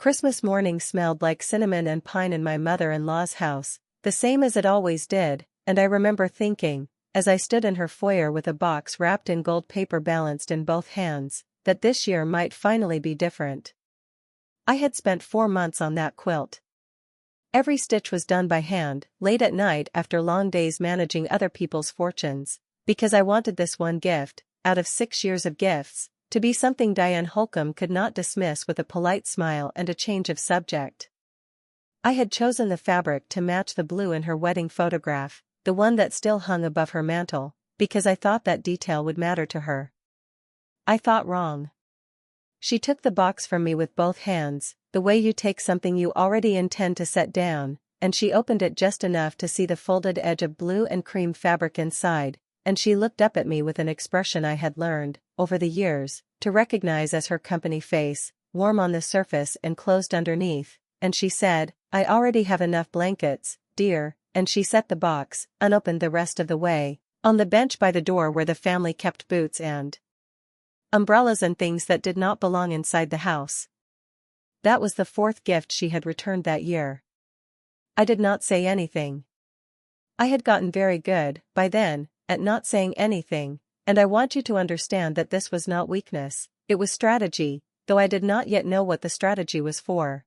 Christmas morning smelled like cinnamon and pine in my mother-in-law's house, the same as it always did, and I remember thinking, as I stood in her foyer with a box wrapped in gold paper balanced in both hands, that this year might finally be different. I had spent 4 months on that quilt. Every stitch was done by hand, late at night after long days managing other people's fortunes, because I wanted this one gift, out of 6 years of gifts, to be something Diane Holcomb could not dismiss with a polite smile and a change of subject. I had chosen the fabric to match the blue in her wedding photograph, the one that still hung above her mantel, because I thought that detail would matter to her. I thought wrong. She took the box from me with both hands, the way you take something you already intend to set down, and she opened it just enough to see the folded edge of blue and cream fabric inside, and she looked up at me with an expression I had learned, over the years, to recognize as her company face, warm on the surface and closed underneath, and she said, "I already have enough blankets, dear," and she set the box, unopened the rest of the way, on the bench by the door where the family kept boots and umbrellas and things that did not belong inside the house. That was the 4th gift she had returned that year. I did not say anything. I had gotten very good, by then, at not saying anything, and I want you to understand that this was not weakness, it was strategy, though I did not yet know what the strategy was for.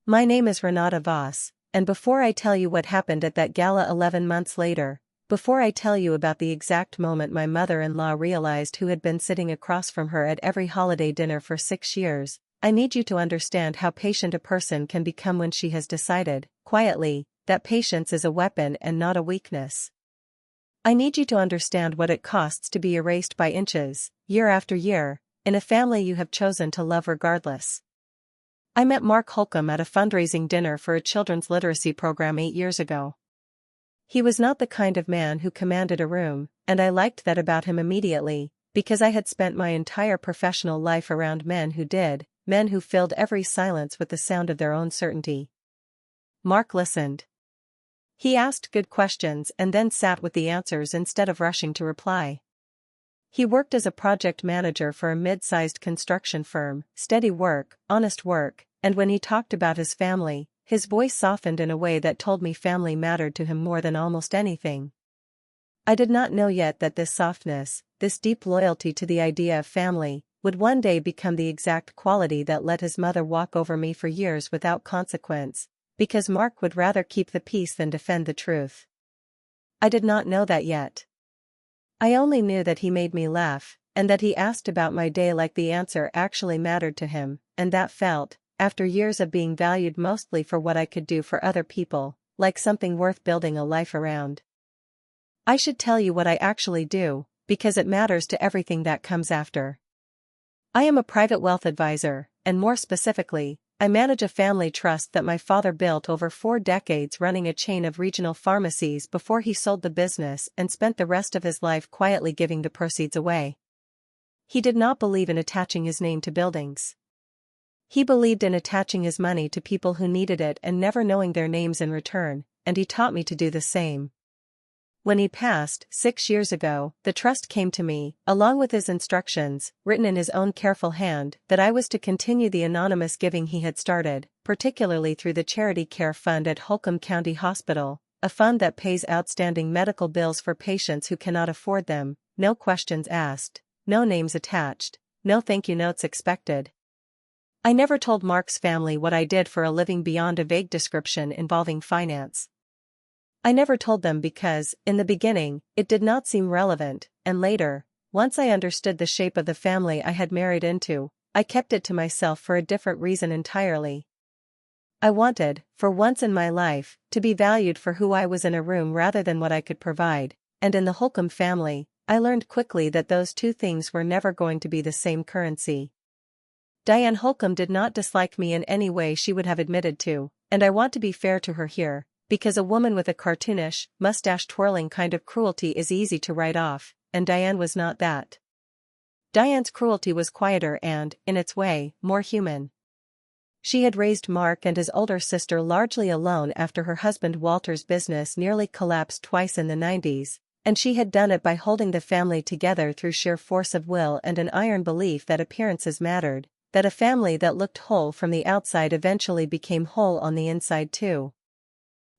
My name is Renata Voss, and before I tell you what happened at that gala 11 months later, before I tell you about the exact moment my mother-in-law realized who had been sitting across from her at every holiday dinner for 6 years, I need you to understand how patient a person can become when she has decided, quietly, that patience is a weapon and not a weakness. I need you to understand what it costs to be erased by inches, year after year, in a family you have chosen to love regardless. I met Mark Holcomb at a fundraising dinner for a children's literacy program 8 years ago. He was not the kind of man who commanded a room, and I liked that about him immediately, because I had spent my entire professional life around men who did, men who filled every silence with the sound of their own certainty. Mark listened. He asked good questions and then sat with the answers instead of rushing to reply. He worked as a project manager for a mid-sized construction firm, steady work, honest work, and when he talked about his family, his voice softened in a way that told me family mattered to him more than almost anything. I did not know yet that this softness, this deep loyalty to the idea of family, would one day become the exact quality that let his mother walk over me for years without consequence, because Mark would rather keep the peace than defend the truth. I did not know that yet. I only knew that he made me laugh, and that he asked about my day like the answer actually mattered to him, and that felt, after years of being valued mostly for what I could do for other people, like something worth building a life around. I should tell you what I actually do, because it matters to everything that comes after. I am a private wealth advisor, and more specifically, I manage a family trust that my father built over 4 decades running a chain of regional pharmacies before he sold the business and spent the rest of his life quietly giving the proceeds away. He did not believe in attaching his name to buildings. He believed in attaching his money to people who needed it and never knowing their names in return, and he taught me to do the same. When he passed, 6 years ago, the trust came to me, along with his instructions, written in his own careful hand, that I was to continue the anonymous giving he had started, particularly through the Charity Care Fund at Holcomb County Hospital, a fund that pays outstanding medical bills for patients who cannot afford them, no questions asked, no names attached, no thank you notes expected. I never told Mark's family what I did for a living beyond a vague description involving finance. I never told them because, in the beginning, it did not seem relevant, and later, once I understood the shape of the family I had married into, I kept it to myself for a different reason entirely. I wanted, for once in my life, to be valued for who I was in a room rather than what I could provide, and in the Holcomb family, I learned quickly that those two things were never going to be the same currency. Diane Holcomb did not dislike me in any way she would have admitted to, and I want to be fair to her here, because a woman with a cartoonish, mustache-twirling kind of cruelty is easy to write off, and Diane was not that. Diane's cruelty was quieter and, in its way, more human. She had raised Mark and his older sister largely alone after her husband Walter's business nearly collapsed twice in the 90s, and she had done it by holding the family together through sheer force of will and an iron belief that appearances mattered, that a family that looked whole from the outside eventually became whole on the inside too.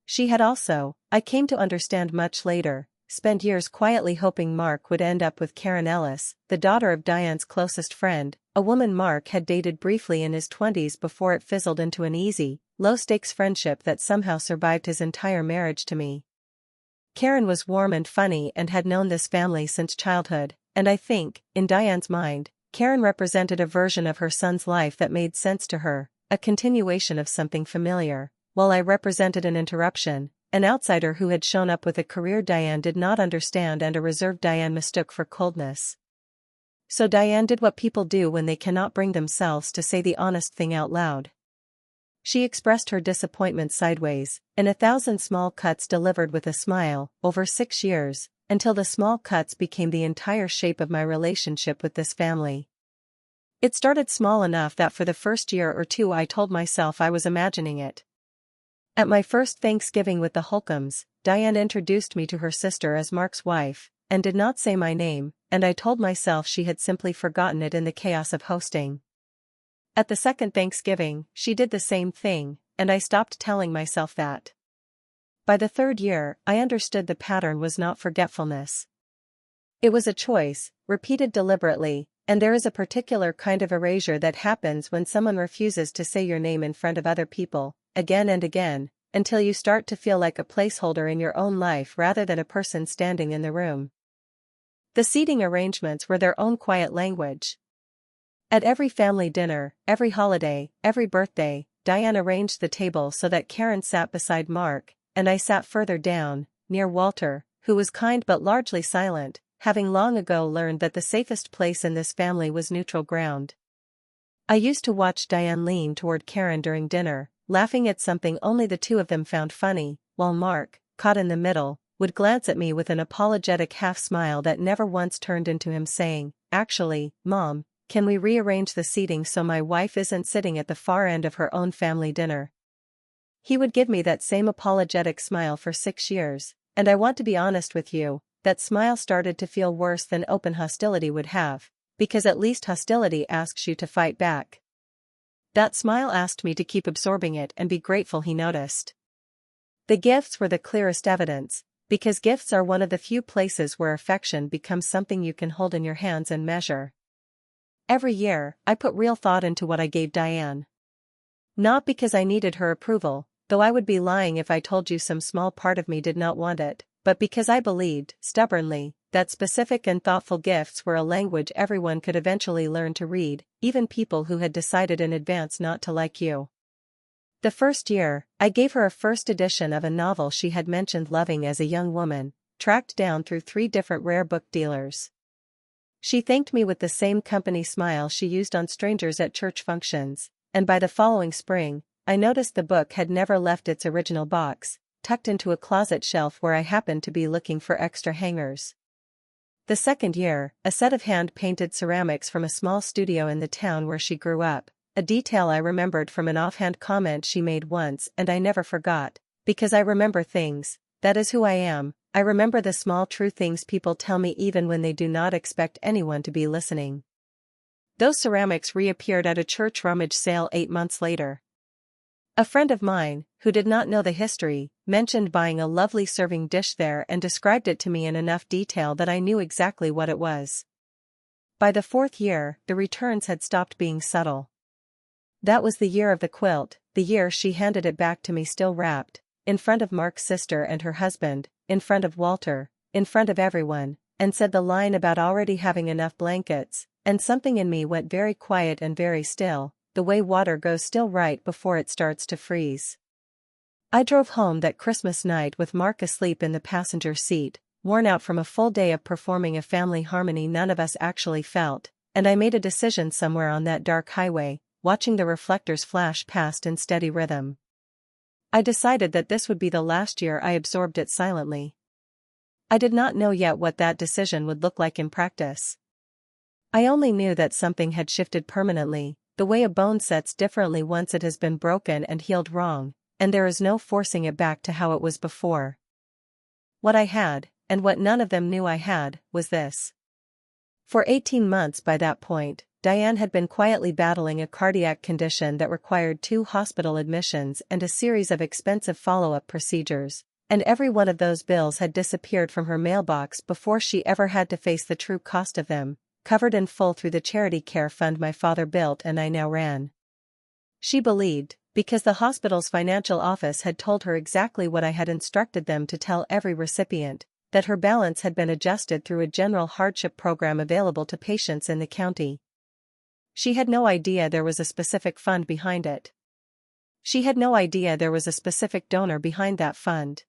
She had also, I came to understand much later, spent years quietly hoping Mark would end up with Karen Ellis, the daughter of Diane's closest friend, a woman Mark had dated briefly in his 20s before it fizzled into an easy, low-stakes friendship that somehow survived his entire marriage to me. Karen was warm and funny and had known this family since childhood, and I think, in Diane's mind, Karen represented a version of her son's life that made sense to her, a continuation of something familiar, while I represented an interruption, an outsider who had shown up with a career Diane did not understand and a reserve Diane mistook for coldness. So Diane did what people do when they cannot bring themselves to say the honest thing out loud. She expressed her disappointment sideways, in 1,000 small cuts delivered with a smile, over 6 years, until the small cuts became the entire shape of my relationship with this family. It started small enough that for the first year or two I told myself I was imagining it. At my first Thanksgiving with the Holcombs, Diane introduced me to her sister as Mark's wife, and did not say my name, and I told myself she had simply forgotten it in the chaos of hosting. At the second Thanksgiving, she did the same thing, and I stopped telling myself that. By the third year, I understood the pattern was not forgetfulness. It was a choice, repeated deliberately, and there is a particular kind of erasure that happens when someone refuses to say your name in front of other people, again and again, until you start to feel like a placeholder in your own life rather than a person standing in the room. The seating arrangements were their own quiet language. At every family dinner, every holiday, every birthday, Diane arranged the table so that Karen sat beside Mark, and I sat further down, near Walter, who was kind but largely silent, having long ago learned that the safest place in this family was neutral ground. I used to watch Diane lean toward Karen during dinner, laughing at something only the two of them found funny, while Mark, caught in the middle, would glance at me with an apologetic half-smile that never once turned into him saying, "Actually, Mom, can we rearrange the seating so my wife isn't sitting at the far end of her own family dinner?" He would give me that same apologetic smile for 6 years, and I want to be honest with you, that smile started to feel worse than open hostility would have, because at least hostility asks you to fight back. That smile asked me to keep absorbing it and be grateful he noticed. The gifts were the clearest evidence, because gifts are one of the few places where affection becomes something you can hold in your hands and measure. Every year, I put real thought into what I gave Diane. Not because I needed her approval, though I would be lying if I told you some small part of me did not want it, but because I believed, stubbornly, that specific and thoughtful gifts were a language everyone could eventually learn to read, even people who had decided in advance not to like you. The first year, I gave her a first edition of a novel she had mentioned loving as a young woman, tracked down through 3 different rare book dealers. She thanked me with the same company smile she used on strangers at church functions, and by the following spring, I noticed the book had never left its original box, tucked into a closet shelf where I happened to be looking for extra hangers. The second year, a set of hand-painted ceramics from a small studio in the town where she grew up, a detail I remembered from an offhand comment she made once and I never forgot, because I remember things, that is who I am. I remember the small true things people tell me even when they do not expect anyone to be listening. Those ceramics reappeared at a church rummage sale 8 months later. A friend of mine, who did not know the history, mentioned buying a lovely serving dish there and described it to me in enough detail that I knew exactly what it was. By the 4th year, the returns had stopped being subtle. That was the year of the quilt, the year she handed it back to me still wrapped, in front of Mark's sister and her husband, in front of Walter, in front of everyone, and said the line about already having enough blankets, and something in me went very quiet and very still, the way water goes still right before it starts to freeze. I drove home that Christmas night with Mark asleep in the passenger seat, worn out from a full day of performing a family harmony none of us actually felt, and I made a decision somewhere on that dark highway, watching the reflectors flash past in steady rhythm. I decided that this would be the last year I absorbed it silently. I did not know yet what that decision would look like in practice. I only knew that something had shifted permanently, the way a bone sets differently once it has been broken and healed wrong, and there is no forcing it back to how it was before. What I had, and what none of them knew I had, was this. For 18 months by that point, Diane had been quietly battling a cardiac condition that required 2 hospital admissions and a series of expensive follow-up procedures, and every one of those bills had disappeared from her mailbox before she ever had to face the true cost of them, covered in full through the charity care fund my father built and I now ran. She believed, because the hospital's financial office had told her exactly what I had instructed them to tell every recipient, that her balance had been adjusted through a general hardship program available to patients in the county. She had no idea there was a specific fund behind it. She had no idea there was a specific donor behind that fund.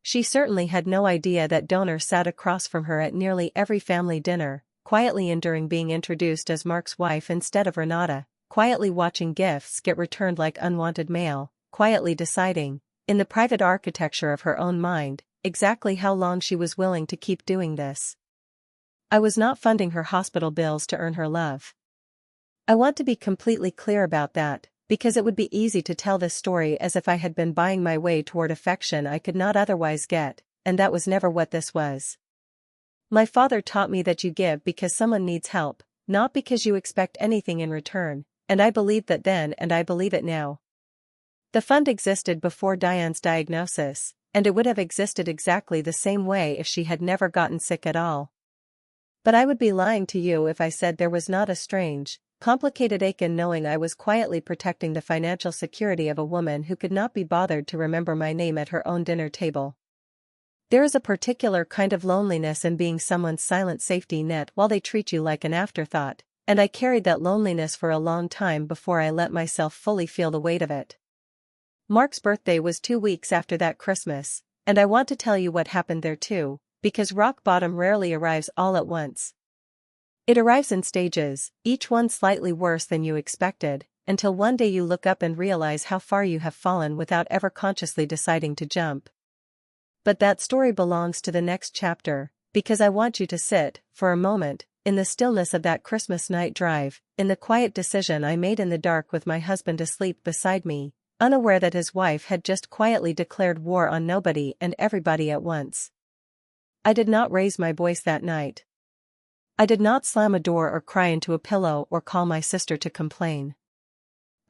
She certainly had no idea that donor sat across from her at nearly every family dinner, quietly enduring being introduced as Mark's wife instead of Renata, quietly watching gifts get returned like unwanted mail, quietly deciding, in the private architecture of her own mind, exactly how long she was willing to keep doing this. I was not funding her hospital bills to earn her love. I want to be completely clear about that, because it would be easy to tell this story as if I had been buying my way toward affection I could not otherwise get, and that was never what this was. My father taught me that you give because someone needs help, not because you expect anything in return, and I believed that then and I believe it now. The fund existed before Diane's diagnosis, and it would have existed exactly the same way if she had never gotten sick at all. But I would be lying to you if I said there was not a strange, complicated ache in knowing I was quietly protecting the financial security of a woman who could not be bothered to remember my name at her own dinner table. There is a particular kind of loneliness in being someone's silent safety net while they treat you like an afterthought, and I carried that loneliness for a long time before I let myself fully feel the weight of it. Mark's birthday was 2 weeks after that Christmas, and I want to tell you what happened there too, because rock bottom rarely arrives all at once. It arrives in stages, each one slightly worse than you expected, until one day you look up and realize how far you have fallen without ever consciously deciding to jump. But that story belongs to the next chapter, because I want you to sit, for a moment, in the stillness of that Christmas night drive, in the quiet decision I made in the dark with my husband asleep beside me, unaware that his wife had just quietly declared war on nobody and everybody at once. I did not raise my voice that night. I did not slam a door or cry into a pillow or call my sister to complain.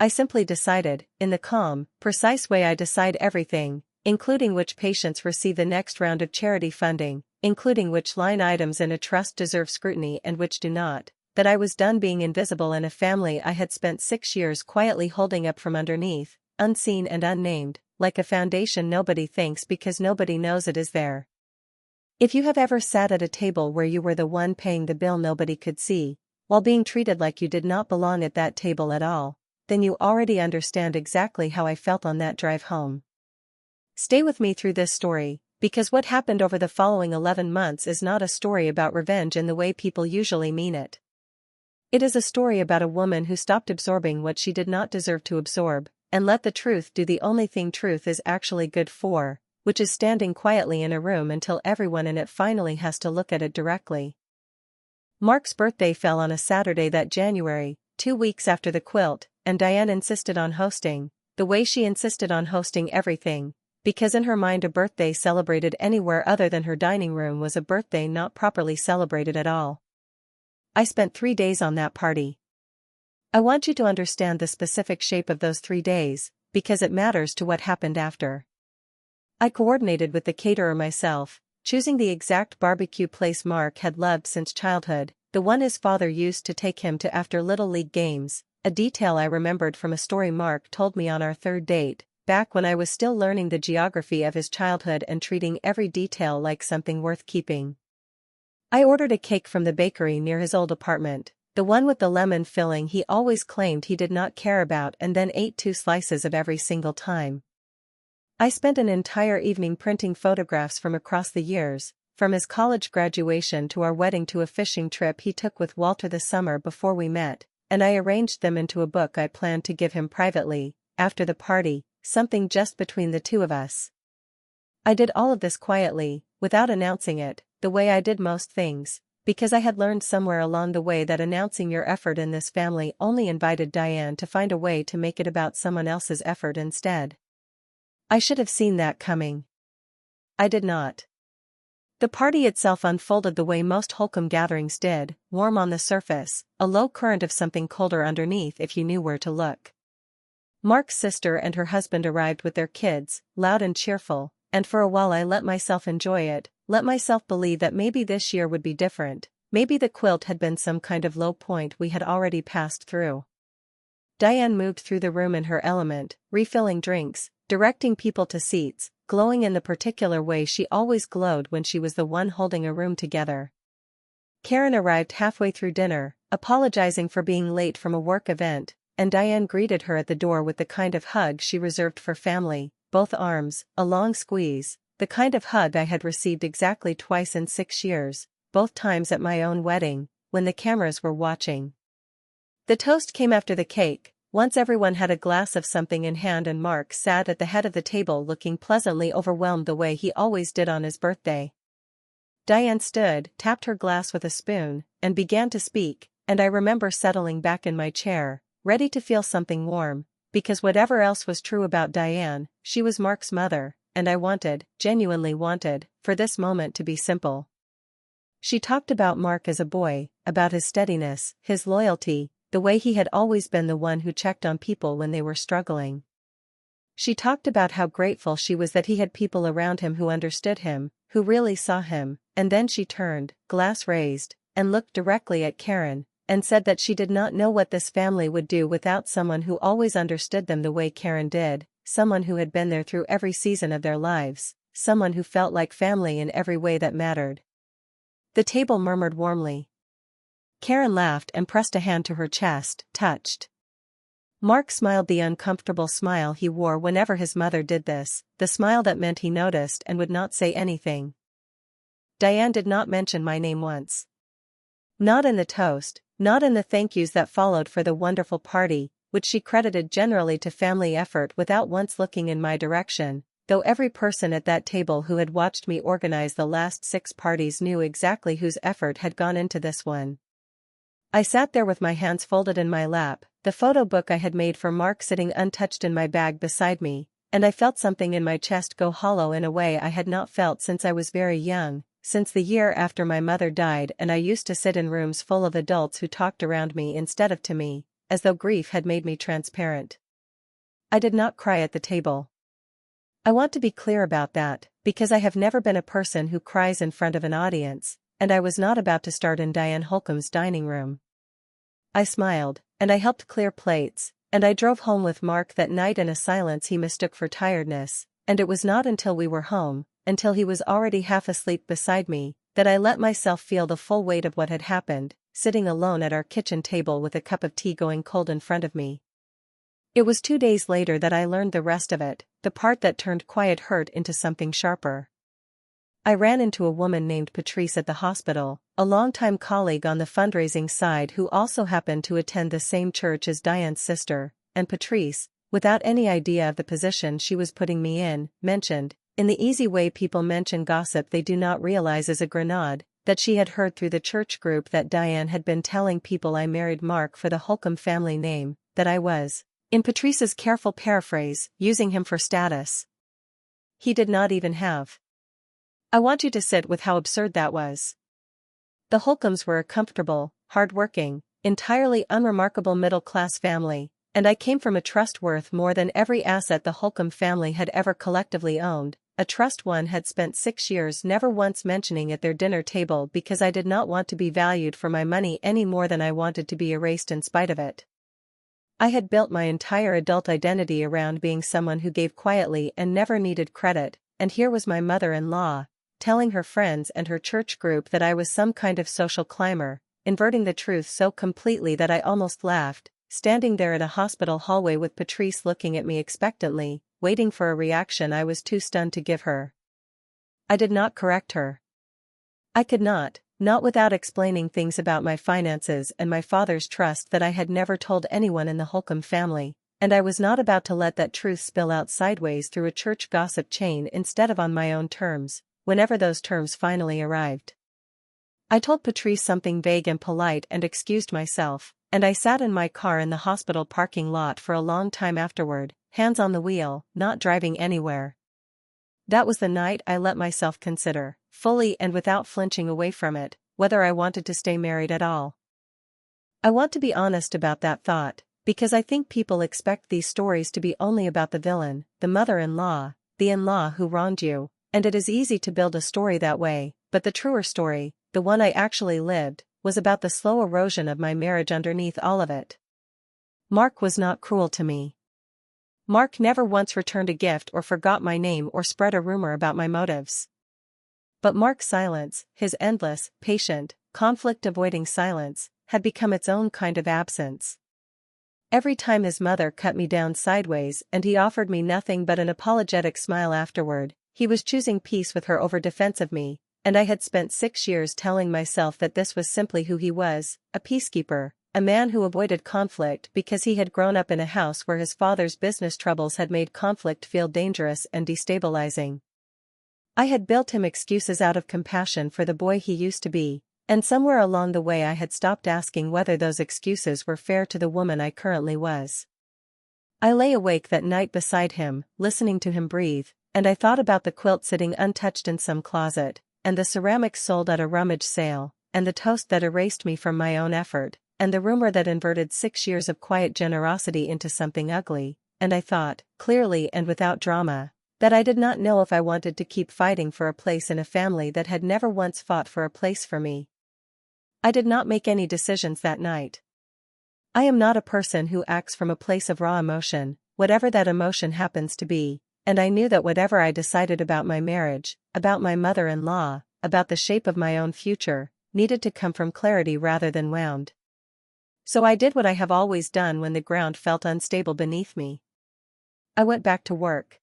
I simply decided, in the calm, precise way I decide everything, including which patients receive the next round of charity funding, including which line items in a trust deserve scrutiny and which do not, that I was done being invisible in a family I had spent 6 years quietly holding up from underneath, unseen and unnamed, like a foundation nobody thinks because nobody knows it is there. If you have ever sat at a table where you were the one paying the bill nobody could see, while being treated like you did not belong at that table at all, then you already understand exactly how I felt on that drive home. Stay with me through this story, because what happened over the following 11 months is not a story about revenge in the way people usually mean it. It is a story about a woman who stopped absorbing what she did not deserve to absorb, and let the truth do the only thing truth is actually good for, which is standing quietly in a room until everyone in it finally has to look at it directly. Mark's birthday fell on a Saturday that January, 2 weeks after the quilt, and Diane insisted on hosting, the way she insisted on hosting everything, because in her mind a birthday celebrated anywhere other than her dining room was a birthday not properly celebrated at all. I spent 3 days on that party. I want you to understand the specific shape of those 3 days, because it matters to what happened after. I coordinated with the caterer myself, choosing the exact barbecue place Mark had loved since childhood, the one his father used to take him to after Little League games, a detail I remembered from a story Mark told me on our 3rd date, back when I was still learning the geography of his childhood and treating every detail like something worth keeping. I ordered a cake from the bakery near his old apartment, the one with the lemon filling he always claimed he did not care about, and then ate 2 slices of every single time. I spent an entire evening printing photographs from across the years, from his college graduation to our wedding to a fishing trip he took with Walter the summer before we met, and I arranged them into a book I planned to give him privately, after the party, something just between the two of us. I did all of this quietly, without announcing it, the way I did most things, because I had learned somewhere along the way that announcing your effort in this family only invited Diane to find a way to make it about someone else's effort instead. I should have seen that coming. I did not. The party itself unfolded the way most Holcomb gatherings did, warm on the surface, a low current of something colder underneath if you knew where to look. Mark's sister and her husband arrived with their kids, loud and cheerful, and for a while I let myself enjoy it, let myself believe that maybe this year would be different, maybe the quilt had been some kind of low point we had already passed through. Diane moved through the room in her element, refilling drinks, directing people to seats, glowing in the particular way she always glowed when she was the one holding a room together. Karen arrived halfway through dinner, apologizing for being late from a work event, and Diane greeted her at the door with the kind of hug she reserved for family, both arms, a long squeeze, the kind of hug I had received exactly twice in 6 years, both times at my own wedding, when the cameras were watching. The toast came after the cake. Once everyone had a glass of something in hand and Mark sat at the head of the table looking pleasantly overwhelmed the way he always did on his birthday. Diane stood, tapped her glass with a spoon, and began to speak, and I remember settling back in my chair, ready to feel something warm, because whatever else was true about Diane, she was Mark's mother, and I wanted, genuinely wanted, for this moment to be simple. She talked about Mark as a boy, about his steadiness, his loyalty, the way he had always been the one who checked on people when they were struggling. She talked about how grateful she was that he had people around him who understood him, who really saw him, and then she turned, glass raised, and looked directly at Karen, and said that she did not know what this family would do without someone who always understood them the way Karen did, someone who had been there through every season of their lives, someone who felt like family in every way that mattered. The table murmured warmly. Karen laughed and pressed a hand to her chest, touched. Mark smiled the uncomfortable smile he wore whenever his mother did this, the smile that meant he noticed and would not say anything. Diane did not mention my name once. Not in the toast, not in the thank yous that followed for the wonderful party, which she credited generally to family effort without once looking in my direction, though every person at that table who had watched me organize the last 6 parties knew exactly whose effort had gone into this one. I sat there with my hands folded in my lap, the photo book I had made for Mark sitting untouched in my bag beside me, and I felt something in my chest go hollow in a way I had not felt since I was very young, since the year after my mother died, and I used to sit in rooms full of adults who talked around me instead of to me, as though grief had made me transparent. I did not cry at the table. I want to be clear about that, because I have never been a person who cries in front of an audience, and I was not about to start in Diane Holcomb's dining room. I smiled, and I helped clear plates, and I drove home with Mark that night in a silence he mistook for tiredness, and it was not until we were home, until he was already half asleep beside me, that I let myself feel the full weight of what had happened, sitting alone at our kitchen table with a cup of tea going cold in front of me. It was 2 days later that I learned the rest of it, the part that turned quiet hurt into something sharper. I ran into a woman named Patrice at the hospital, a longtime colleague on the fundraising side who also happened to attend the same church as Diane's sister, and Patrice, without any idea of the position she was putting me in, mentioned, in the easy way people mention gossip they do not realize is a grenade, that she had heard through the church group that Diane had been telling people I married Mark for the Holcomb family name, that I was, in Patrice's careful paraphrase, using him for status. He did not even have. I want you to sit with how absurd that was. The Holcombs were a comfortable, hard-working, entirely unremarkable middle-class family, and I came from a trust worth more than every asset the Holcomb family had ever collectively owned, a trust one had spent 6 years never once mentioning at their dinner table because I did not want to be valued for my money any more than I wanted to be erased in spite of it. I had built my entire adult identity around being someone who gave quietly and never needed credit, and here was my mother-in-law, telling her friends and her church group that I was some kind of social climber, inverting the truth so completely that I almost laughed, standing there in a hospital hallway with Patrice looking at me expectantly, waiting for a reaction I was too stunned to give her. I did not correct her. I could not without explaining things about my finances and my father's trust that I had never told anyone in the Holcomb family, and I was not about to let that truth spill out sideways through a church gossip chain instead of on my own terms, whenever those terms finally arrived. I told Patrice something vague and polite and excused myself, and I sat in my car in the hospital parking lot for a long time afterward, hands on the wheel, not driving anywhere. That was the night I let myself consider fully and without flinching away from it, whether I wanted to stay married at all. I want to be honest about that thought, because I think people expect these stories to be only about the villain, the mother-in-law, the in-law who wronged you, and it is easy to build a story that way, but the truer story, the one I actually lived, was about the slow erosion of my marriage underneath all of it. Mark was not cruel to me. Mark never once returned a gift or forgot my name or spread a rumor about my motives. But Mark's silence, his endless, patient, conflict-avoiding silence, had become its own kind of absence. Every time his mother cut me down sideways and he offered me nothing but an apologetic smile afterward, he was choosing peace with her over defense of me, and I had spent 6 years telling myself that this was simply who he was, a peacekeeper, a man who avoided conflict because he had grown up in a house where his father's business troubles had made conflict feel dangerous and destabilizing. I had built him excuses out of compassion for the boy he used to be, and somewhere along the way I had stopped asking whether those excuses were fair to the woman I currently was. I lay awake that night beside him, listening to him breathe, and I thought about the quilt sitting untouched in some closet, and the ceramics sold at a rummage sale, and the toast that erased me from my own effort, and the rumor that inverted 6 years of quiet generosity into something ugly, and I thought, clearly and without drama, that I did not know if I wanted to keep fighting for a place in a family that had never once fought for a place for me. I did not make any decisions that night. I am not a person who acts from a place of raw emotion, whatever that emotion happens to be, and I knew that whatever I decided about my marriage, about my mother-in-law, about the shape of my own future, needed to come from clarity rather than wound. So I did what I have always done when the ground felt unstable beneath me. I went back to work.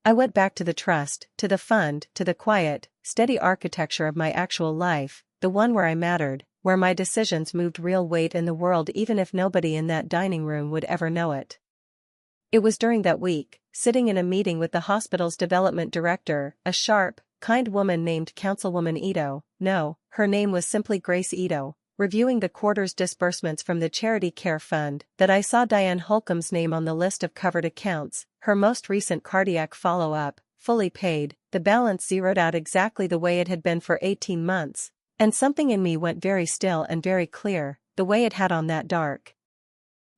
I went back to the trust, to the fund, to the quiet, steady architecture of my actual life, the one where I mattered, where my decisions moved real weight in the world even if nobody in that dining room would ever know it. It was during that week, sitting in a meeting with the hospital's development director, a sharp, kind woman named Councilwoman Ito, no, her name was simply Grace Ito, reviewing the quarter's disbursements from the Charity Care Fund, that I saw Diane Holcomb's name on the list of covered accounts, her most recent cardiac follow-up, fully paid, the balance zeroed out exactly the way it had been for 18 months, and something in me went very still and very clear, the way it had on that dark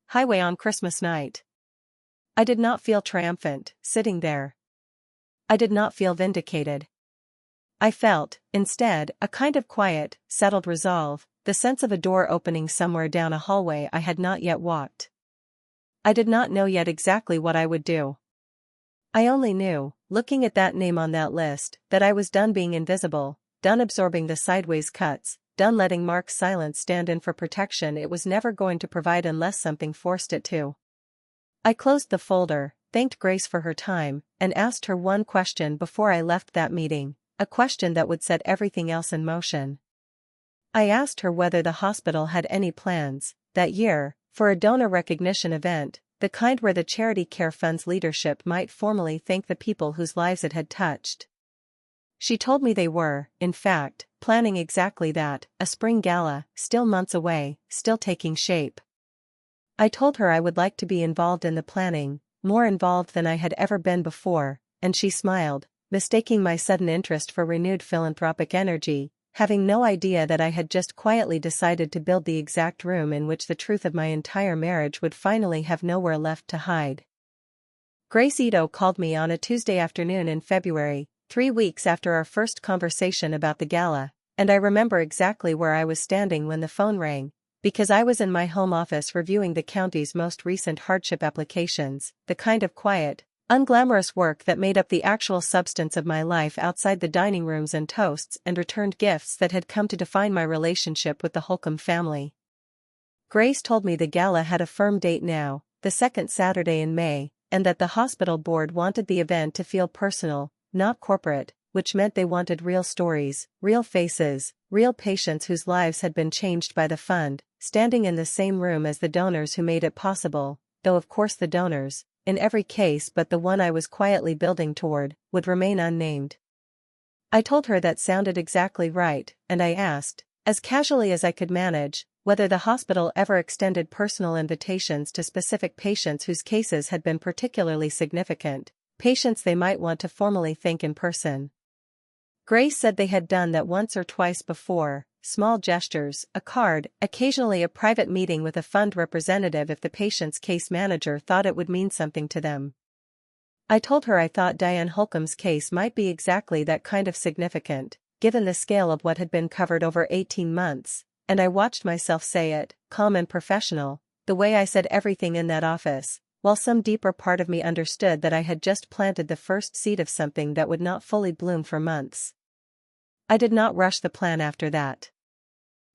highway on Christmas night. I did not feel triumphant, sitting there. I did not feel vindicated. I felt, instead, a kind of quiet, settled resolve, the sense of a door opening somewhere down a hallway I had not yet walked. I did not know yet exactly what I would do. I only knew, looking at that name on that list, that I was done being invisible, done absorbing the sideways cuts, done letting Mark's silence stand in for protection it was never going to provide unless something forced it to. I closed the folder, thanked Grace for her time, and asked her one question before I left that meeting, a question that would set everything else in motion. I asked her whether the hospital had any plans, that year, for a donor recognition event, the kind where the Charity Care Fund's leadership might formally thank the people whose lives it had touched. She told me they were, in fact, planning exactly that, a spring gala, still months away, still taking shape. I told her I would like to be involved in the planning, more involved than I had ever been before, and she smiled, mistaking my sudden interest for renewed philanthropic energy, having no idea that I had just quietly decided to build the exact room in which the truth of my entire marriage would finally have nowhere left to hide. Grace Ito called me on a Tuesday afternoon in February, 3 weeks after our first conversation about the gala, and I remember exactly where I was standing when the phone rang, because I was in my home office reviewing the county's most recent hardship applications, the kind of quiet, unglamorous work that made up the actual substance of my life outside the dining rooms and toasts and returned gifts that had come to define my relationship with the Holcomb family. Grace told me the gala had a firm date now, the second Saturday in May, and that the hospital board wanted the event to feel personal, not corporate, which meant they wanted real stories, real faces, real patients whose lives had been changed by the fund, standing in the same room as the donors who made it possible, though of course the donors, in every case but the one I was quietly building toward, would remain unnamed. I told her that sounded exactly right, and I asked, as casually as I could manage, whether the hospital ever extended personal invitations to specific patients whose cases had been particularly significant, patients they might want to formally thank in person. Grace said they had done that once or twice before, small gestures, a card, occasionally a private meeting with a fund representative if the patient's case manager thought it would mean something to them. I told her I thought Diane Holcomb's case might be exactly that kind of significant, given the scale of what had been covered over 18 months, and I watched myself say it, calm and professional, the way I said everything in that office, while some deeper part of me understood that I had just planted the first seed of something that would not fully bloom for months. I did not rush the plan after that.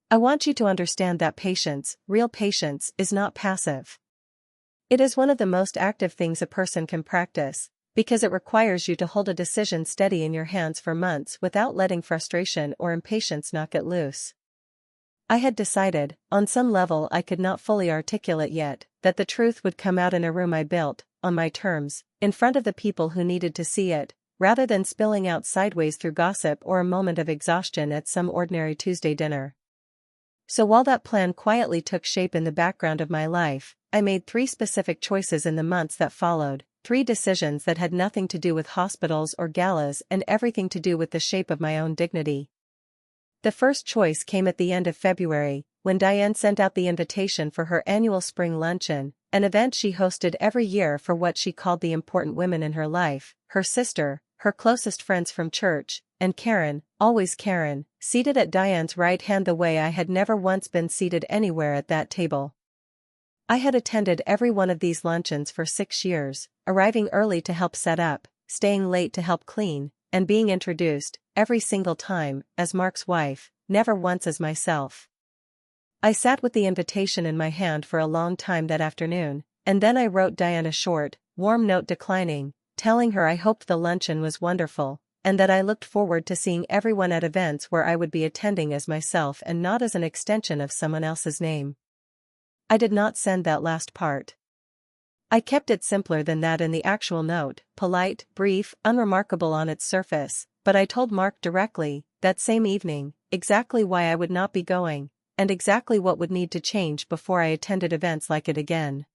I want you to understand that patience, real patience, is not passive. It is one of the most active things a person can practice, because it requires you to hold a decision steady in your hands for months without letting frustration or impatience knock it loose. I had decided, on some level I could not fully articulate yet, that the truth would come out in a room I built, on my terms, in front of the people who needed to see it, rather than spilling out sideways through gossip or a moment of exhaustion at some ordinary Tuesday dinner. So while that plan quietly took shape in the background of my life, I made 3 specific choices in the months that followed, 3 decisions that had nothing to do with hospitals or galas and everything to do with the shape of my own dignity. The first choice came at the end of February, when Diane sent out the invitation for her annual spring luncheon, an event she hosted every year for what she called the important women in her life, her sister, her closest friends from church, and Karen, always Karen, seated at Diane's right hand the way I had never once been seated anywhere at that table. I had attended every one of these luncheons for 6 years, arriving early to help set up, staying late to help clean, and being introduced, every single time, as Mark's wife, never once as myself. I sat with the invitation in my hand for a long time that afternoon, and then I wrote Diane a short, warm note declining, telling her I hoped the luncheon was wonderful, and that I looked forward to seeing everyone at events where I would be attending as myself and not as an extension of someone else's name. I did not send that last part. I kept it simpler than that in the actual note, polite, brief, unremarkable on its surface, but I told Mark directly, that same evening, exactly why I would not be going, and exactly what would need to change before I attended events like it again.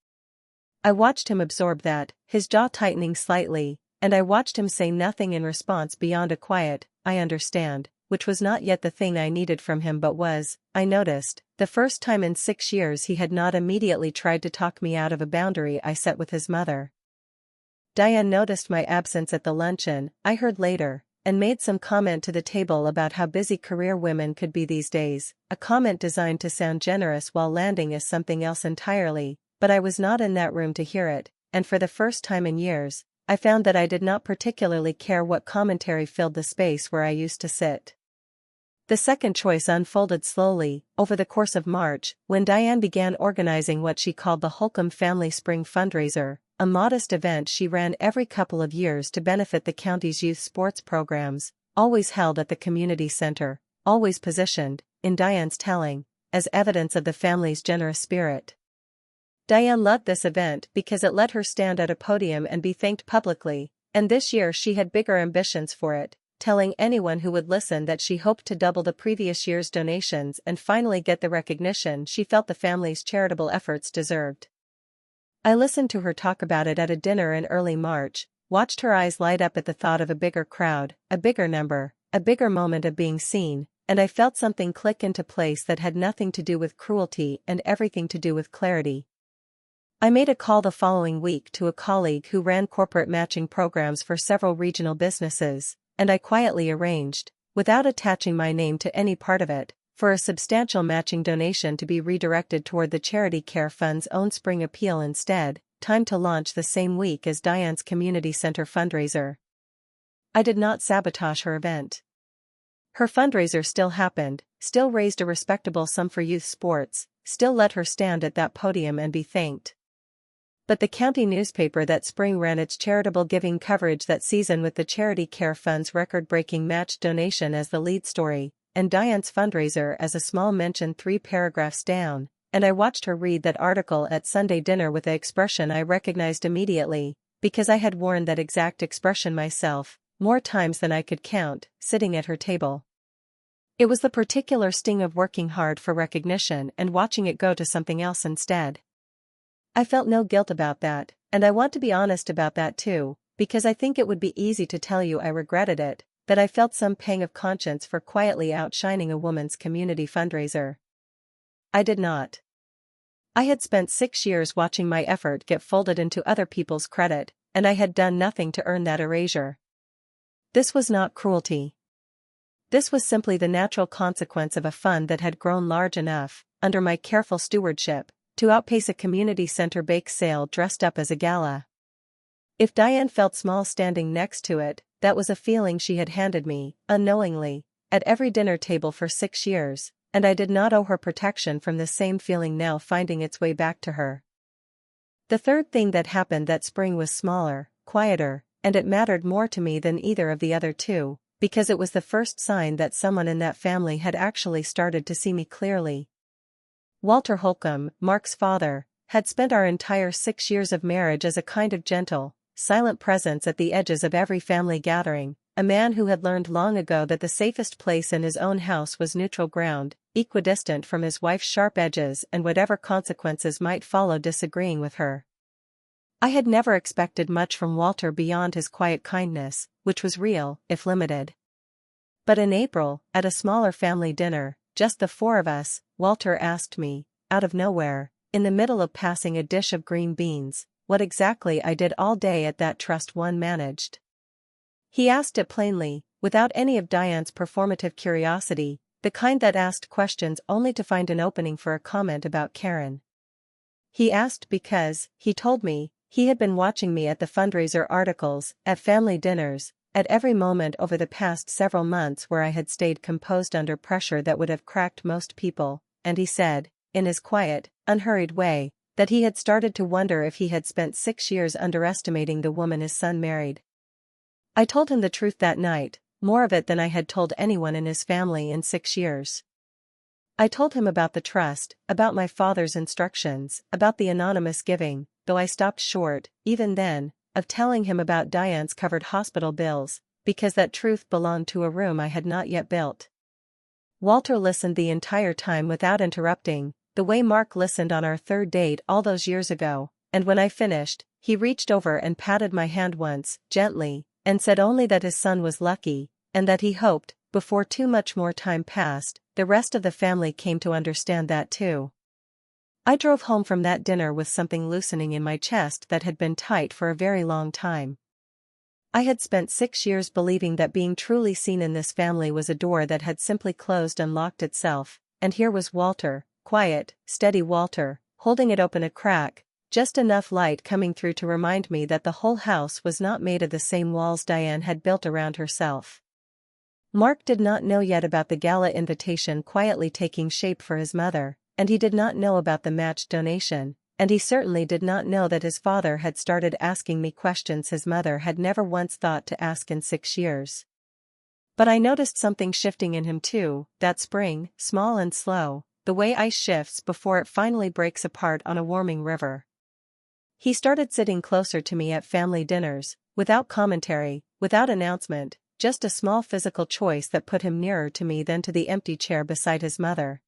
I watched him absorb that, his jaw tightening slightly, and I watched him say nothing in response beyond a quiet, "I understand," which was not yet the thing I needed from him but was, I noticed, the first time in 6 years he had not immediately tried to talk me out of a boundary I set with his mother. Diane noticed my absence at the luncheon, I heard later, and made some comment to the table about how busy career women could be these days, a comment designed to sound generous while landing as something else entirely, but I was not in that room to hear it, and for the first time in years, I found that I did not particularly care what commentary filled the space where I used to sit. The second choice unfolded slowly, over the course of March, when Diane began organizing what she called the Holcomb Family Spring Fundraiser, a modest event she ran every couple of years to benefit the county's youth sports programs, always held at the community center, always positioned, in Diane's telling, as evidence of the family's generous spirit. Diane loved this event because it let her stand at a podium and be thanked publicly, and this year she had bigger ambitions for it, telling anyone who would listen that she hoped to double the previous year's donations and finally get the recognition she felt the family's charitable efforts deserved. I listened to her talk about it at a dinner in early March, watched her eyes light up at the thought of a bigger crowd, a bigger number, a bigger moment of being seen, and I felt something click into place that had nothing to do with cruelty and everything to do with clarity. I made a call the following week to a colleague who ran corporate matching programs for several regional businesses, and I quietly arranged, without attaching my name to any part of it, for a substantial matching donation to be redirected toward the Charity Care Fund's own spring appeal instead, timed to launch the same week as Diane's community center fundraiser. I did not sabotage her event. Her fundraiser still happened, still raised a respectable sum for youth sports, still let her stand at that podium and be thanked. But the county newspaper that spring ran its charitable giving coverage that season with the Charity Care Fund's record-breaking match donation as the lead story, and Diane's fundraiser as a small mention 3 paragraphs down, and I watched her read that article at Sunday dinner with an expression I recognized immediately, because I had worn that exact expression myself, more times than I could count, sitting at her table. It was the particular sting of working hard for recognition and watching it go to something else instead. I felt no guilt about that, and I want to be honest about that too, because I think it would be easy to tell you I regretted it, that I felt some pang of conscience for quietly outshining a woman's community fundraiser. I did not. I had spent 6 years watching my effort get folded into other people's credit, and I had done nothing to earn that erasure. This was not cruelty. This was simply the natural consequence of a fund that had grown large enough, under my careful stewardship, to outpace a community center bake sale dressed up as a gala. If Diane felt small standing next to it, that was a feeling she had handed me, unknowingly, at every dinner table for 6 years, and I did not owe her protection from this same feeling now finding its way back to her. The third thing that happened that spring was smaller, quieter, and it mattered more to me than either of the other two, because it was the first sign that someone in that family had actually started to see me clearly. Walter Holcomb, Mark's father, had spent our entire 6 years of marriage as a kind of gentle, silent presence at the edges of every family gathering, a man who had learned long ago that the safest place in his own house was neutral ground, equidistant from his wife's sharp edges and whatever consequences might follow disagreeing with her. I had never expected much from Walter beyond his quiet kindness, which was real, if limited. But in April, at a smaller family dinner, just the four of us, Walter asked me, out of nowhere, in the middle of passing a dish of green beans, what exactly I did all day at that trust one managed. He asked it plainly, without any of Diane's performative curiosity, the kind that asked questions only to find an opening for a comment about Karen. He asked because, he told me, he had been watching me at the fundraiser articles, at family dinners, at every moment over the past several months where I had stayed composed under pressure that would have cracked most people, and he said, in his quiet, unhurried way, that he had started to wonder if he had spent 6 years underestimating the woman his son married. I told him the truth that night, more of it than I had told anyone in his family in 6 years. I told him about the trust, about my father's instructions, about the anonymous giving, though I stopped short, even then, of telling him about Diane's covered hospital bills, because that truth belonged to a room I had not yet built. Walter listened the entire time without interrupting, the way Mark listened on our third date all those years ago, and when I finished, he reached over and patted my hand once, gently, and said only that his son was lucky, and that he hoped, before too much more time passed, the rest of the family came to understand that too. I drove home from that dinner with something loosening in my chest that had been tight for a very long time. I had spent 6 years believing that being truly seen in this family was a door that had simply closed and locked itself, and here was Walter, quiet, steady Walter, holding it open a crack, just enough light coming through to remind me that the whole house was not made of the same walls Diane had built around herself. Mark did not know yet about the gala invitation quietly taking shape for his mother, and he did not know about the matched donation, and he certainly did not know that his father had started asking me questions his mother had never once thought to ask in 6 years. But I noticed something shifting in him too, that spring, small and slow, the way ice shifts before it finally breaks apart on a warming river. He started sitting closer to me at family dinners, without commentary, without announcement, just a small physical choice that put him nearer to me than to the empty chair beside his mother.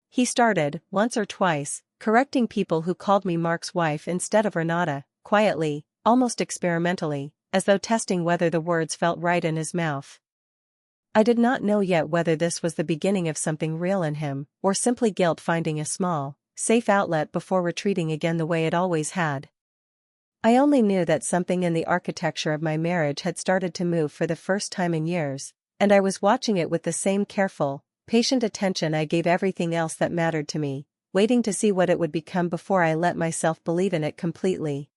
He started, once or twice, correcting people who called me Mark's wife instead of Renata, quietly, almost experimentally, as though testing whether the words felt right in his mouth. I did not know yet whether this was the beginning of something real in him, or simply guilt finding a small, safe outlet before retreating again the way it always had. I only knew that something in the architecture of my marriage had started to move for the first time in years, and I was watching it with the same careful, patient attention I gave everything else that mattered to me, waiting to see what it would become before I let myself believe in it completely.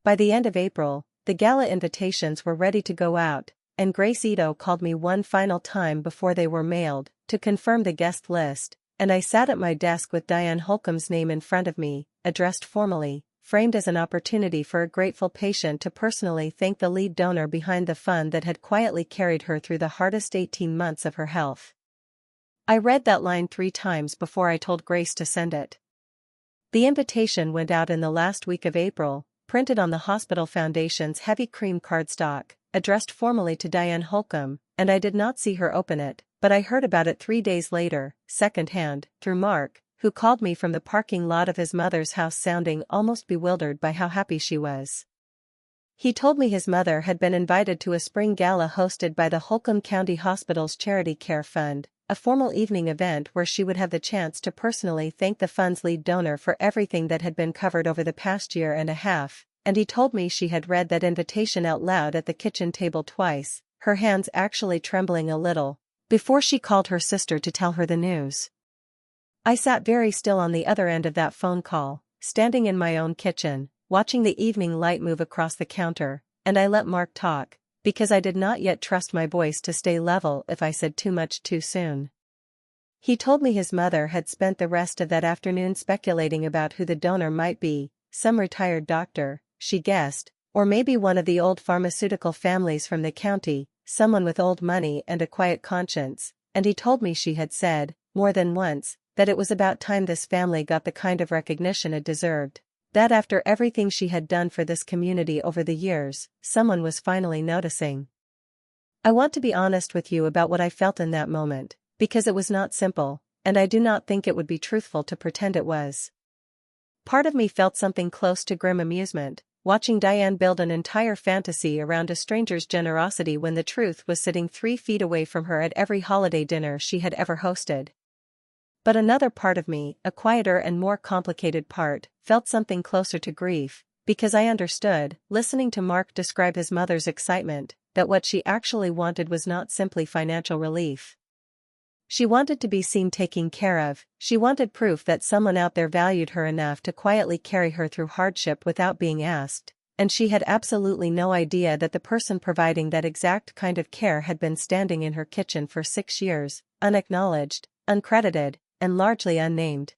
By the end of April, the gala invitations were ready to go out, and Grace Ito called me one final time before they were mailed, to confirm the guest list, and I sat at my desk with Diane Holcomb's name in front of me, addressed formally, framed as an opportunity for a grateful patient to personally thank the lead donor behind the fund that had quietly carried her through the hardest 18 months of her health. I read that line 3 times before I told Grace to send it. The invitation went out in the last week of April, printed on the hospital foundation's heavy cream cardstock, addressed formally to Diane Holcomb, and I did not see her open it, but I heard about it 3 days later, secondhand, through Mark, who called me from the parking lot of his mother's house sounding almost bewildered by how happy she was. He told me his mother had been invited to a spring gala hosted by the Holcomb County Hospital's Charity Care Fund, a formal evening event where she would have the chance to personally thank the fund's lead donor for everything that had been covered over the past year and a half, and he told me she had read that invitation out loud at the kitchen table twice, her hands actually trembling a little, before she called her sister to tell her the news. I sat very still on the other end of that phone call, standing in my own kitchen, watching the evening light move across the counter, and I let Mark talk, because I did not yet trust my voice to stay level if I said too much too soon. He told me his mother had spent the rest of that afternoon speculating about who the donor might be, some retired doctor, she guessed, or maybe one of the old pharmaceutical families from the county, someone with old money and a quiet conscience, and he told me she had said, more than once, that it was about time this family got the kind of recognition it deserved. That after everything she had done for this community over the years, someone was finally noticing. I want to be honest with you about what I felt in that moment, because it was not simple, and I do not think it would be truthful to pretend it was. Part of me felt something close to grim amusement, watching Diane build an entire fantasy around a stranger's generosity when the truth was sitting 3 feet away from her at every holiday dinner she had ever hosted. But another part of me, a quieter and more complicated part, felt something closer to grief, because I understood, listening to Mark describe his mother's excitement, that what she actually wanted was not simply financial relief. She wanted to be seen taking care of, she wanted proof that someone out there valued her enough to quietly carry her through hardship without being asked, and she had absolutely no idea that the person providing that exact kind of care had been standing in her kitchen for 6 years, unacknowledged, uncredited, and largely unnamed.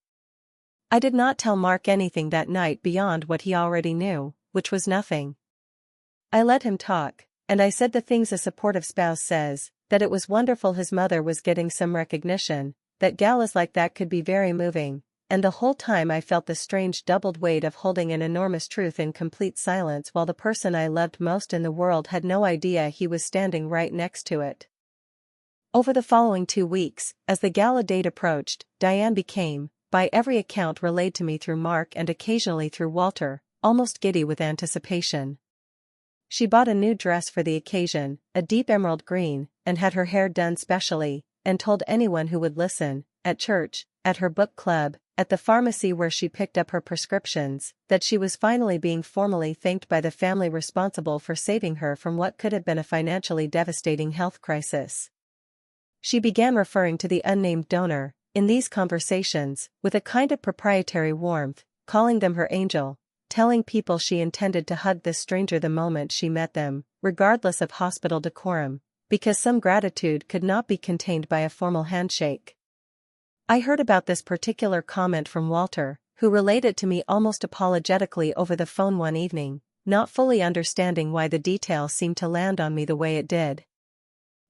I did not tell Mark anything that night beyond what he already knew, which was nothing. I let him talk, and I said the things a supportive spouse says, that it was wonderful his mother was getting some recognition, that galas like that could be very moving, and the whole time I felt the strange doubled weight of holding an enormous truth in complete silence while the person I loved most in the world had no idea he was standing right next to it. Over the following 2 weeks, as the gala date approached, Diane became, by every account relayed to me through Mark and occasionally through Walter, almost giddy with anticipation. She bought a new dress for the occasion, a deep emerald green, and had her hair done specially, and told anyone who would listen, at church, at her book club, at the pharmacy where she picked up her prescriptions, that she was finally being formally thanked by the family responsible for saving her from what could have been a financially devastating health crisis. She began referring to the unnamed donor, in these conversations, with a kind of proprietary warmth, calling them her angel, telling people she intended to hug this stranger the moment she met them, regardless of hospital decorum, because some gratitude could not be contained by a formal handshake. I heard about this particular comment from Walter, who relayed it to me almost apologetically over the phone one evening, not fully understanding why the detail seemed to land on me the way it did.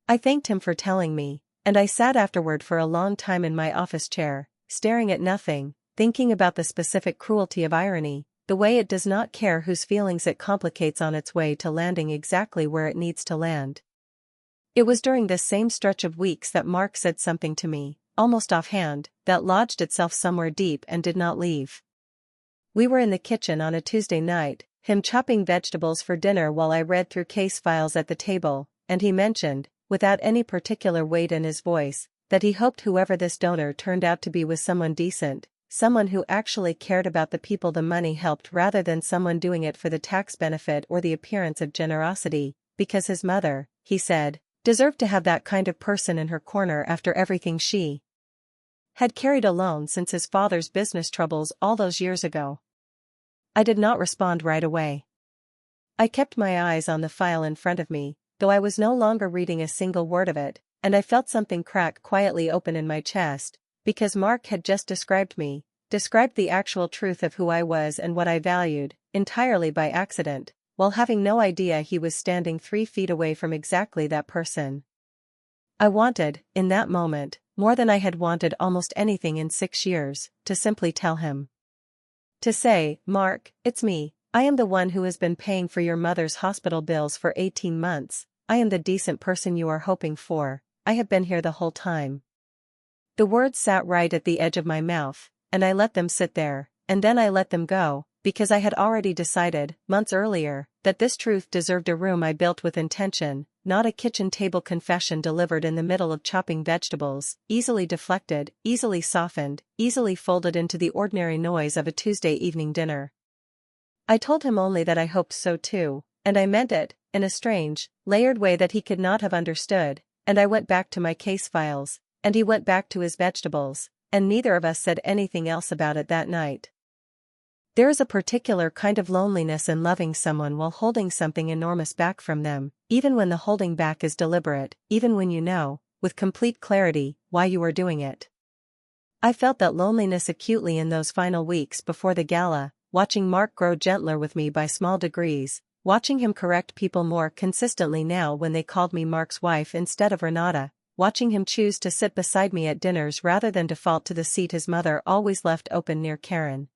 I thanked him for telling me, and I sat afterward for a long time in my office chair, staring at nothing, thinking about the specific cruelty of irony, the way it does not care whose feelings it complicates on its way to landing exactly where it needs to land. It was during this same stretch of weeks that Mark said something to me, almost offhand, that lodged itself somewhere deep and did not leave. We were in the kitchen on a Tuesday night, him chopping vegetables for dinner while I read through case files at the table, and he mentioned, without any particular weight in his voice, that he hoped whoever this donor turned out to be was someone decent, someone who actually cared about the people the money helped rather than someone doing it for the tax benefit or the appearance of generosity, because his mother, he said, deserved to have that kind of person in her corner after everything she had carried alone since his father's business troubles all those years ago. I did not respond right away. I kept my eyes on the file in front of me, though I was no longer reading a single word of it, and I felt something crack quietly open in my chest, because Mark had just described me, described the actual truth of who I was and what I valued, entirely by accident, while having no idea he was standing 3 feet away from exactly that person. I wanted, in that moment, more than I had wanted almost anything in 6 years, to simply tell him. To say, Mark, it's me, I am the one who has been paying for your mother's hospital bills for 18 months, I am the decent person you are hoping for, I have been here the whole time. The words sat right at the edge of my mouth, and I let them sit there, and then I let them go, because I had already decided, months earlier, that this truth deserved a room I built with intention, not a kitchen table confession delivered in the middle of chopping vegetables, easily deflected, easily softened, easily folded into the ordinary noise of a Tuesday evening dinner. I told him only that I hoped so too, and I meant it, in a strange, layered way that he could not have understood, and I went back to my case files, and he went back to his vegetables, and neither of us said anything else about it that night. There is a particular kind of loneliness in loving someone while holding something enormous back from them, even when the holding back is deliberate, even when you know, with complete clarity, why you are doing it. I felt that loneliness acutely in those final weeks before the gala, watching Mark grow gentler with me by small degrees, watching him correct people more consistently now when they called me Mark's wife instead of Renata, watching him choose to sit beside me at dinners rather than default to the seat his mother always left open near Karen.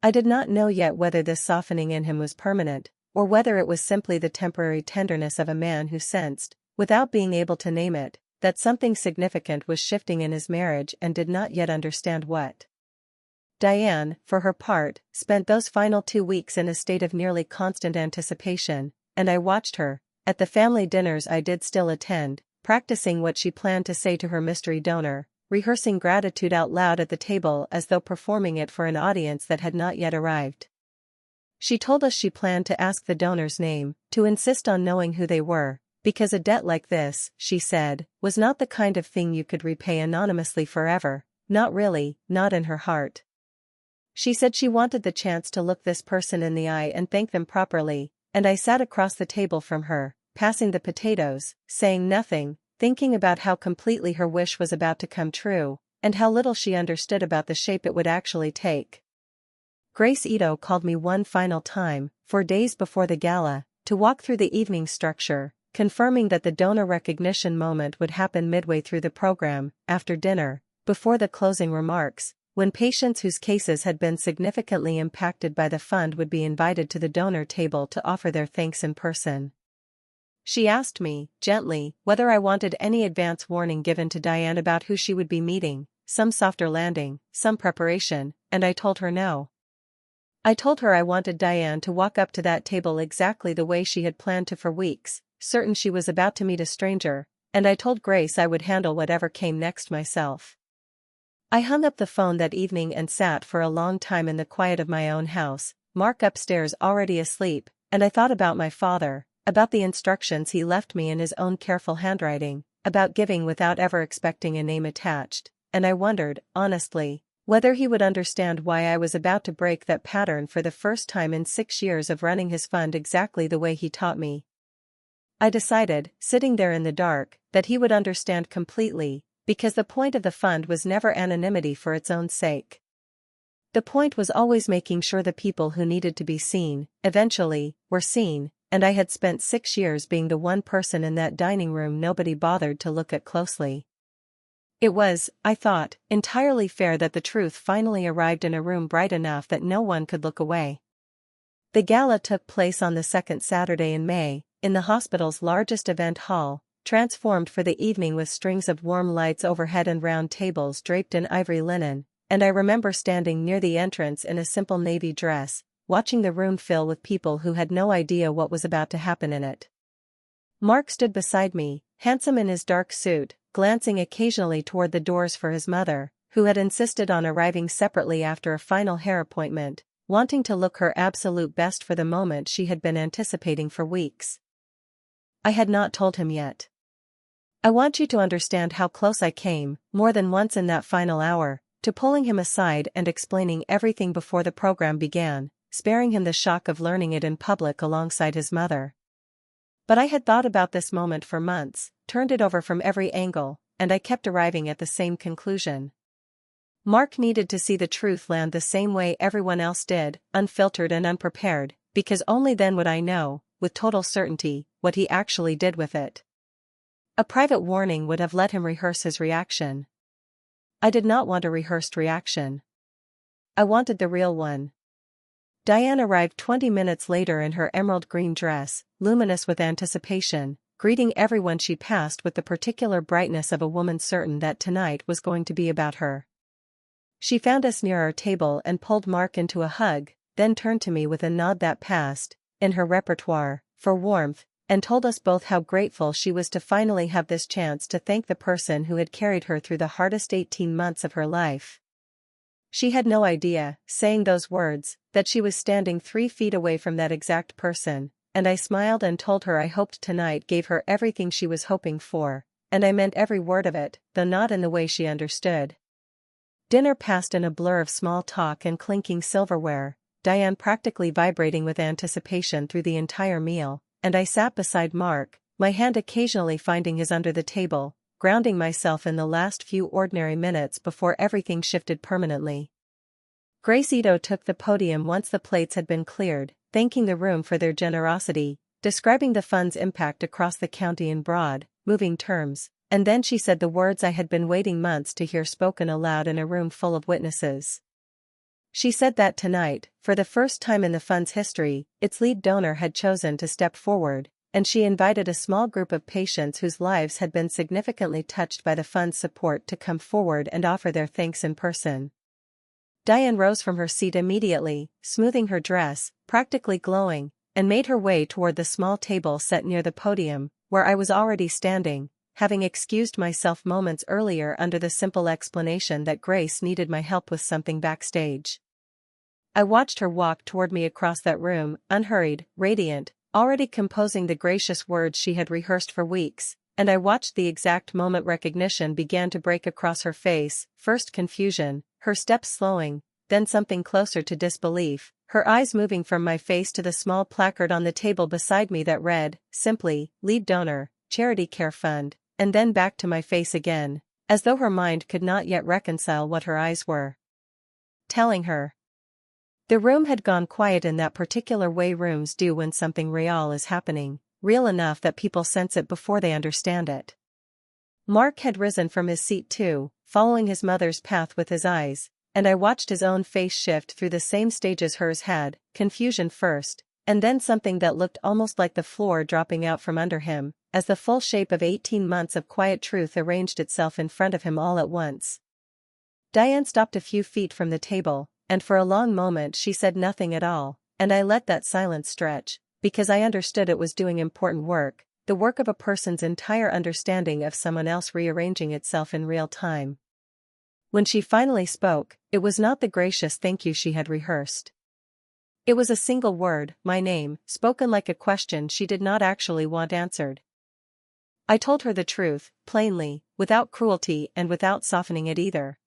I did not know yet whether this softening in him was permanent, or whether it was simply the temporary tenderness of a man who sensed, without being able to name it, that something significant was shifting in his marriage and did not yet understand what. Diane, for her part, spent those final 2 weeks in a state of nearly constant anticipation, and I watched her, at the family dinners I did still attend, practicing what she planned to say to her mystery donor, rehearsing gratitude out loud at the table as though performing it for an audience that had not yet arrived. She told us she planned to ask the donor's name, to insist on knowing who they were, because a debt like this, she said, was not the kind of thing you could repay anonymously forever, not really, not in her heart. She said she wanted the chance to look this person in the eye and thank them properly, and I sat across the table from her, passing the potatoes, saying nothing, thinking about how completely her wish was about to come true, and how little she understood about the shape it would actually take. Grace Ito called me one final time, 4 days before the gala, to walk through the evening structure, confirming that the donor recognition moment would happen midway through the program, after dinner, before the closing remarks, when patients whose cases had been significantly impacted by the fund would be invited to the donor table to offer their thanks in person. She asked me, gently, whether I wanted any advance warning given to Diane about who she would be meeting, some softer landing, some preparation, and I told her no. I told her I wanted Diane to walk up to that table exactly the way she had planned to for weeks, certain she was about to meet a stranger, and I told Grace I would handle whatever came next myself. I hung up the phone that evening and sat for a long time in the quiet of my own house, Mark upstairs already asleep, and I thought about my father, about the instructions he left me in his own careful handwriting, about giving without ever expecting a name attached, and I wondered, honestly, whether he would understand why I was about to break that pattern for the first time in 6 years of running his fund exactly the way he taught me. I decided, sitting there in the dark, that he would understand completely, because the point of the fund was never anonymity for its own sake. The point was always making sure the people who needed to be seen, eventually, were seen, and I had spent 6 years being the one person in that dining room nobody bothered to look at closely. It was, I thought, entirely fair that the truth finally arrived in a room bright enough that no one could look away. The gala took place on the second Saturday in May, in the hospital's largest event hall, transformed for the evening with strings of warm lights overhead and round tables draped in ivory linen, and I remember standing near the entrance in a simple navy dress, watching the room fill with people who had no idea what was about to happen in it. Mark stood beside me, handsome in his dark suit, glancing occasionally toward the doors for his mother, who had insisted on arriving separately after a final hair appointment, wanting to look her absolute best for the moment she had been anticipating for weeks. I had not told him yet. I want you to understand how close I came, more than once in that final hour, to pulling him aside and explaining everything before the program began, sparing him the shock of learning it in public alongside his mother. But I had thought about this moment for months, turned it over from every angle, and I kept arriving at the same conclusion. Mark needed to see the truth land the same way everyone else did, unfiltered and unprepared, because only then would I know, with total certainty, what he actually did with it. A private warning would have let him rehearse his reaction. I did not want a rehearsed reaction. I wanted the real one. Diane arrived 20 minutes later in her emerald green dress, luminous with anticipation, greeting everyone she passed with the particular brightness of a woman certain that tonight was going to be about her. She found us near our table and pulled Mark into a hug, then turned to me with a nod that passed, in her repertoire, for warmth, and told us both how grateful she was to finally have this chance to thank the person who had carried her through the hardest 18 months of her life. She had no idea, saying those words, that she was standing 3 feet away from that exact person, and I smiled and told her I hoped tonight gave her everything she was hoping for, and I meant every word of it, though not in the way she understood. Dinner passed in a blur of small talk and clinking silverware, Diane practically vibrating with anticipation through the entire meal, and I sat beside Mark, my hand occasionally finding his under the table, grounding myself in the last few ordinary minutes before everything shifted permanently. Grace Ito took the podium once the plates had been cleared, thanking the room for their generosity, describing the fund's impact across the county in broad, moving terms, and then she said the words I had been waiting months to hear spoken aloud in a room full of witnesses. She said that tonight, for the first time in the fund's history, its lead donor had chosen to step forward, and she invited a small group of patients whose lives had been significantly touched by the fund's support to come forward and offer their thanks in person. Diane rose from her seat immediately, smoothing her dress, practically glowing, and made her way toward the small table set near the podium, where I was already standing, having excused myself moments earlier under the simple explanation that Grace needed my help with something backstage. I watched her walk toward me across that room, unhurried, radiant, already composing the gracious words she had rehearsed for weeks, and I watched the exact moment recognition began to break across her face, first confusion, her steps slowing, then something closer to disbelief, her eyes moving from my face to the small placard on the table beside me that read, simply, Lead Donor, Charity Care Fund, and then back to my face again, as though her mind could not yet reconcile what her eyes were telling her. The room had gone quiet in that particular way rooms do when something real is happening, real enough that people sense it before they understand it. Mark had risen from his seat too, following his mother's path with his eyes, and I watched his own face shift through the same stages hers had, confusion first, and then something that looked almost like the floor dropping out from under him, as the full shape of 18 months of quiet truth arranged itself in front of him all at once. Diane stopped a few feet from the table, and for a long moment she said nothing at all, and I let that silence stretch, because I understood it was doing important work, the work of a person's entire understanding of someone else rearranging itself in real time. When she finally spoke, it was not the gracious thank you she had rehearsed. It was a single word, my name, spoken like a question she did not actually want answered. I told her the truth, plainly, without cruelty and without softening it either.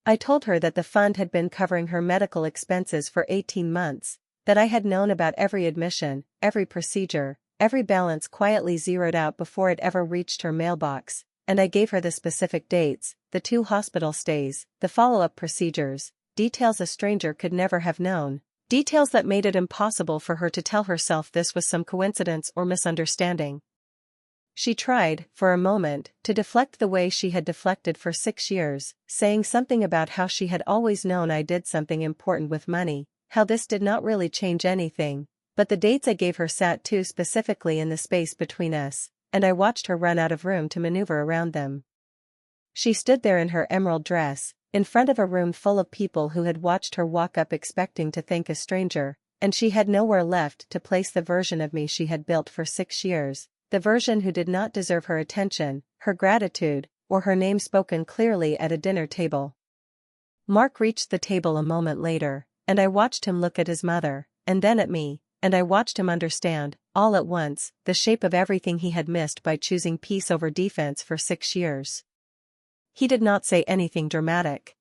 I told her that the fund had been covering her medical expenses for 18 months, that I had known about every admission, every procedure, every balance quietly zeroed out before it ever reached her mailbox, and I gave her the specific dates, the 2 hospital stays, the follow-up procedures, details a stranger could never have known, details that made it impossible for her to tell herself this was some coincidence or misunderstanding. She tried, for a moment, to deflect the way she had deflected for 6 years, saying something about how she had always known I did something important with money, how this did not really change anything, but the dates I gave her sat too specifically in the space between us, and I watched her run out of room to maneuver around them. She stood there in her emerald dress, in front of a room full of people who had watched her walk up expecting to thank a stranger, and she had nowhere left to place the version of me she had built for 6 years. The version who did not deserve her attention, her gratitude, or her name spoken clearly at a dinner table. Mark reached the table a moment later, and I watched him look at his mother, and then at me, and I watched him understand, all at once, the shape of everything he had missed by choosing peace over defense for 6 years. He did not say anything dramatic.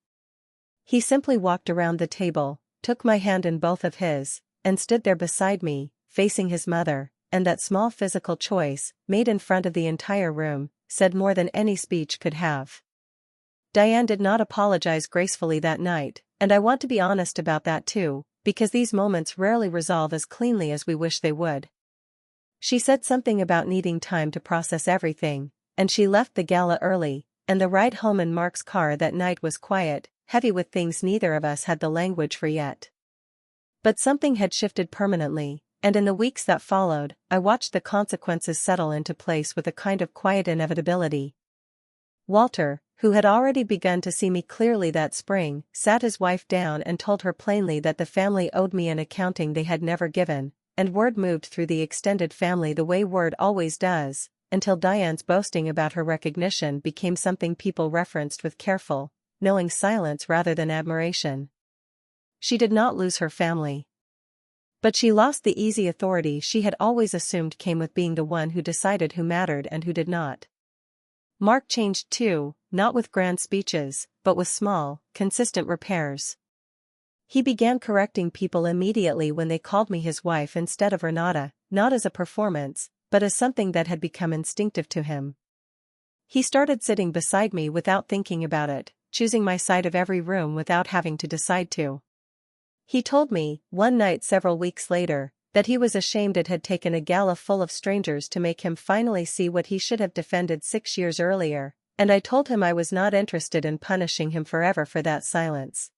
He simply walked around the table, took my hand in both of his, and stood there beside me, facing his mother. And that small physical choice, made in front of the entire room, said more than any speech could have. Diane did not apologize gracefully that night, and I want to be honest about that too, because these moments rarely resolve as cleanly as we wish they would. She said something about needing time to process everything, and she left the gala early, and the ride home in Mark's car that night was quiet, heavy with things neither of us had the language for yet. But something had shifted permanently. And in the weeks that followed, I watched the consequences settle into place with a kind of quiet inevitability. Walter, who had already begun to see me clearly that spring, sat his wife down and told her plainly that the family owed me an accounting they had never given, and word moved through the extended family the way word always does, until Diane's boasting about her recognition became something people referenced with careful, knowing silence rather than admiration. She did not lose her family. But she lost the easy authority she had always assumed came with being the one who decided who mattered and who did not. Mark changed too, not with grand speeches, but with small, consistent repairs. He began correcting people immediately when they called me his wife instead of Renata, not as a performance, but as something that had become instinctive to him. He started sitting beside me without thinking about it, choosing my side of every room without having to decide to. He told me, one night several weeks later, that he was ashamed it had taken a gala full of strangers to make him finally see what he should have defended 6 years earlier, and I told him I was not interested in punishing him forever for that silence.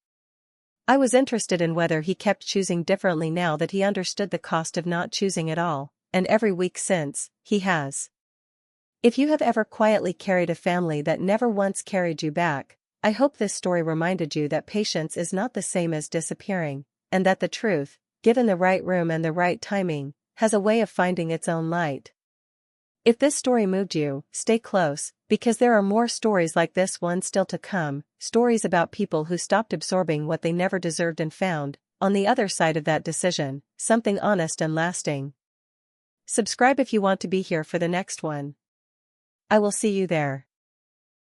I was interested in whether he kept choosing differently now that he understood the cost of not choosing at all, and every week since, he has. If you have ever quietly carried a family that never once carried you back, I hope this story reminded you that patience is not the same as disappearing, and that the truth, given the right room and the right timing, has a way of finding its own light. If this story moved you, stay close, because there are more stories like this one still to come, stories about people who stopped absorbing what they never deserved and found, on the other side of that decision, something honest and lasting. Subscribe if you want to be here for the next one. I will see you there.